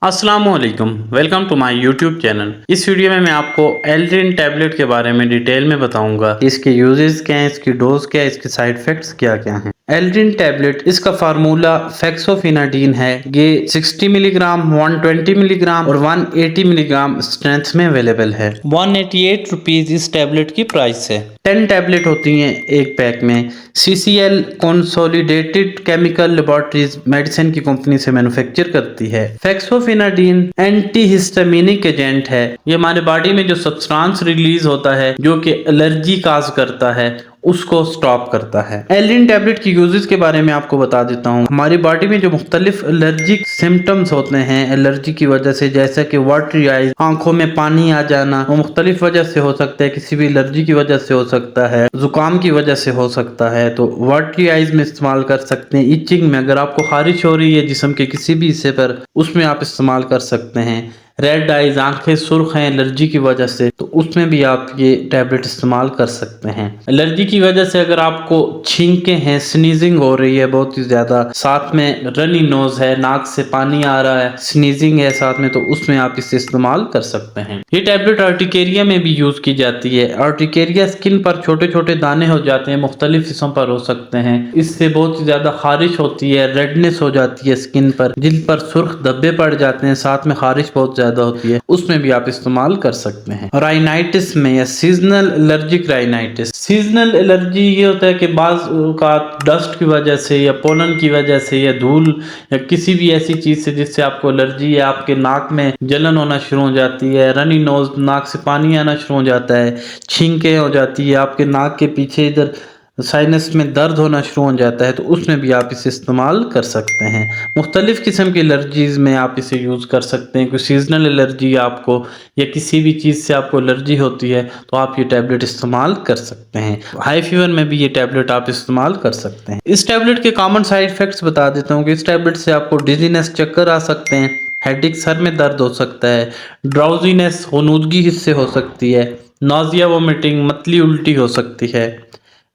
अस्सलामुअलैकुम, welcome to my YouTube channel. इस video में मैं आपको एल्ड्रिन टैबलेट के बारे में डिटेल में बताऊंगा। इसके यूजेस क्या हैं, इसकी डोज क्या है, इसके साइड इफेक्ट्स क्या क्या हैं। एल्ड्रिन टैबलेट, इसका फार्मूला फेक्सोफिनाडीन है। ये 60 मिलीग्राम, 120 मिलीग्राम और 180 मिलीग्राम स्ट्रेंथ में अवेलेबल है। 188 रुपीज इस टैबलेट की प्राइस है। 10 टैबलेट होती हैं एक पैक में। CCL consolidated chemical laboratories medicine की कंपनी से मैन्युफैक्चर करती है। फेक्सोफिनाडीन एंटीहिस्टामिनिक एजेंट है। ये हमारे बॉडी में जो सब्सटेंस रिलीज होता है जो कि एलर्जी काज करता है उसको स्टॉप करता है। एल्ड्रिन टैबलेट की यूजेस के बारे में आपको बता देता हूँ। हमारी बॉडी में जो मुख्तलिफ एलर्जिक सिम्टम्स होते हैं एलर्जी की वजह से, जैसे कि वाटरी आइज, आंखों में पानी आ जाना, वो मुख्तलिफ वजह से हो सकता है। किसी भी एलर्जी की वजह से हो सकता है, जुकाम की वजह से हो सकता है, तो वाटरी आइज में इस्तेमाल कर सकते हैं। इचिंग में, अगर आपको खारिश हो रही है जिस्म के किसी भी हिस्से पर, उसमें आप इस्तेमाल कर सकते हैं। रेड आइज, आंखें सुर्ख हैं एलर्जी की वजह से, तो उसमें भी आप ये टैबलेट इस्तेमाल कर सकते हैं। एलर्जी की वजह से अगर आपको छींके हैं, स्नीजिंग हो रही है बहुत ही ज्यादा, साथ में रनी नोज है, नाक से पानी आ रहा है, स्नीजिंग है साथ में, तो उसमें आप इसे इस्तेमाल कर सकते हैं। ये टैबलेट अर्टिकेरिया में भी यूज की जाती है। अर्टिकेरिया स्किन पर छोटे छोटे दाने हो जाते हैं, मुख्तलिफ हिस्सों पर हो सकते हैं। इससे बहुत ही ज्यादा खारिश होती है, रेडनेस हो जाती है स्किन पर, जिन पर सुर्ख धब्बे पड़ जाते हैं, साथ में खारिश बहुत ज्यादा होती है, उसमें भी आप इस्तेमाल कर सकते हैं। राइनाइटिस में या seasonal allergic rhinitis, seasonal allergy ये होता है कि बाज का डस्ट की वजह से या पोलन की वजह से या धूल या किसी भी ऐसी चीज से जिससे आपको एलर्जी है, आपके नाक में जलन होना शुरू हो जाती है, रनी नोज, नाक से पानी आना शुरू हो जाता है, छींके हो जाती है, आपके नाक के पीछे इधर साइनस में दर्द होना शुरू हो जाता है, तो उसमें भी आप इसे इस्तेमाल कर सकते हैं। मुख्तलिफ किस्म की एलर्जीज में आप इसे यूज़ कर सकते हैं। कोई सीजनल एलर्जी आपको या किसी भी चीज़ से आपको एलर्जी होती है तो आप ये टैबलेट इस्तेमाल कर सकते हैं। हाई फीवर में भी ये टैबलेट आप इस्तेमाल कर सकते हैं। इस टैबलेट के कॉमन साइड इफेक्ट्स बता देता हूँ कि इस टैबलेट से आपको डिजीनेस, चक्कर आ सकते हैं, हेडेक, सर में दर्द हो सकता है, ड्राउजीनेस, गनुदगी इससे हो सकती है, नोजिया, वोमिटिंग, मतली उल्टी हो सकती है,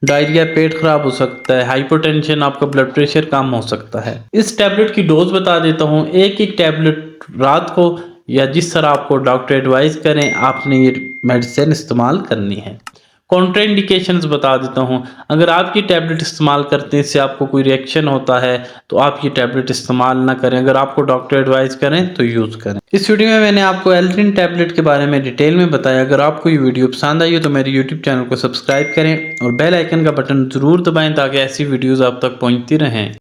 डायरिया, पेट खराब हो सकता है, हाइपरटेंशन, आपका ब्लड प्रेशर कम हो सकता है। इस टैबलेट की डोज बता देता हूँ। एक टैबलेट रात को या जिस तरह आपको डॉक्टर एडवाइस करें आपने ये मेडिसिन इस्तेमाल करनी है। कॉन्ट्राइंडिकेशंस बता देता हूँ। अगर आप ये टैबलेट इस्तेमाल करते हैं, इससे आपको कोई रिएक्शन होता है तो आप ये टैबलेट इस्तेमाल ना करें। अगर आपको डॉक्टर एडवाइस करें तो यूज़ करें। इस वीडियो में मैंने आपको एल्ड्रिन टैबलेट के बारे में डिटेल में बताया। अगर आपको ये वीडियो पसंद आई हो तो मेरे यूट्यूब चैनल को सब्सक्राइब करें और बेल आइकन का बटन ज़रूर दबाएं ताकि ऐसी वीडियोज़ आप तक पहुँचती रहें।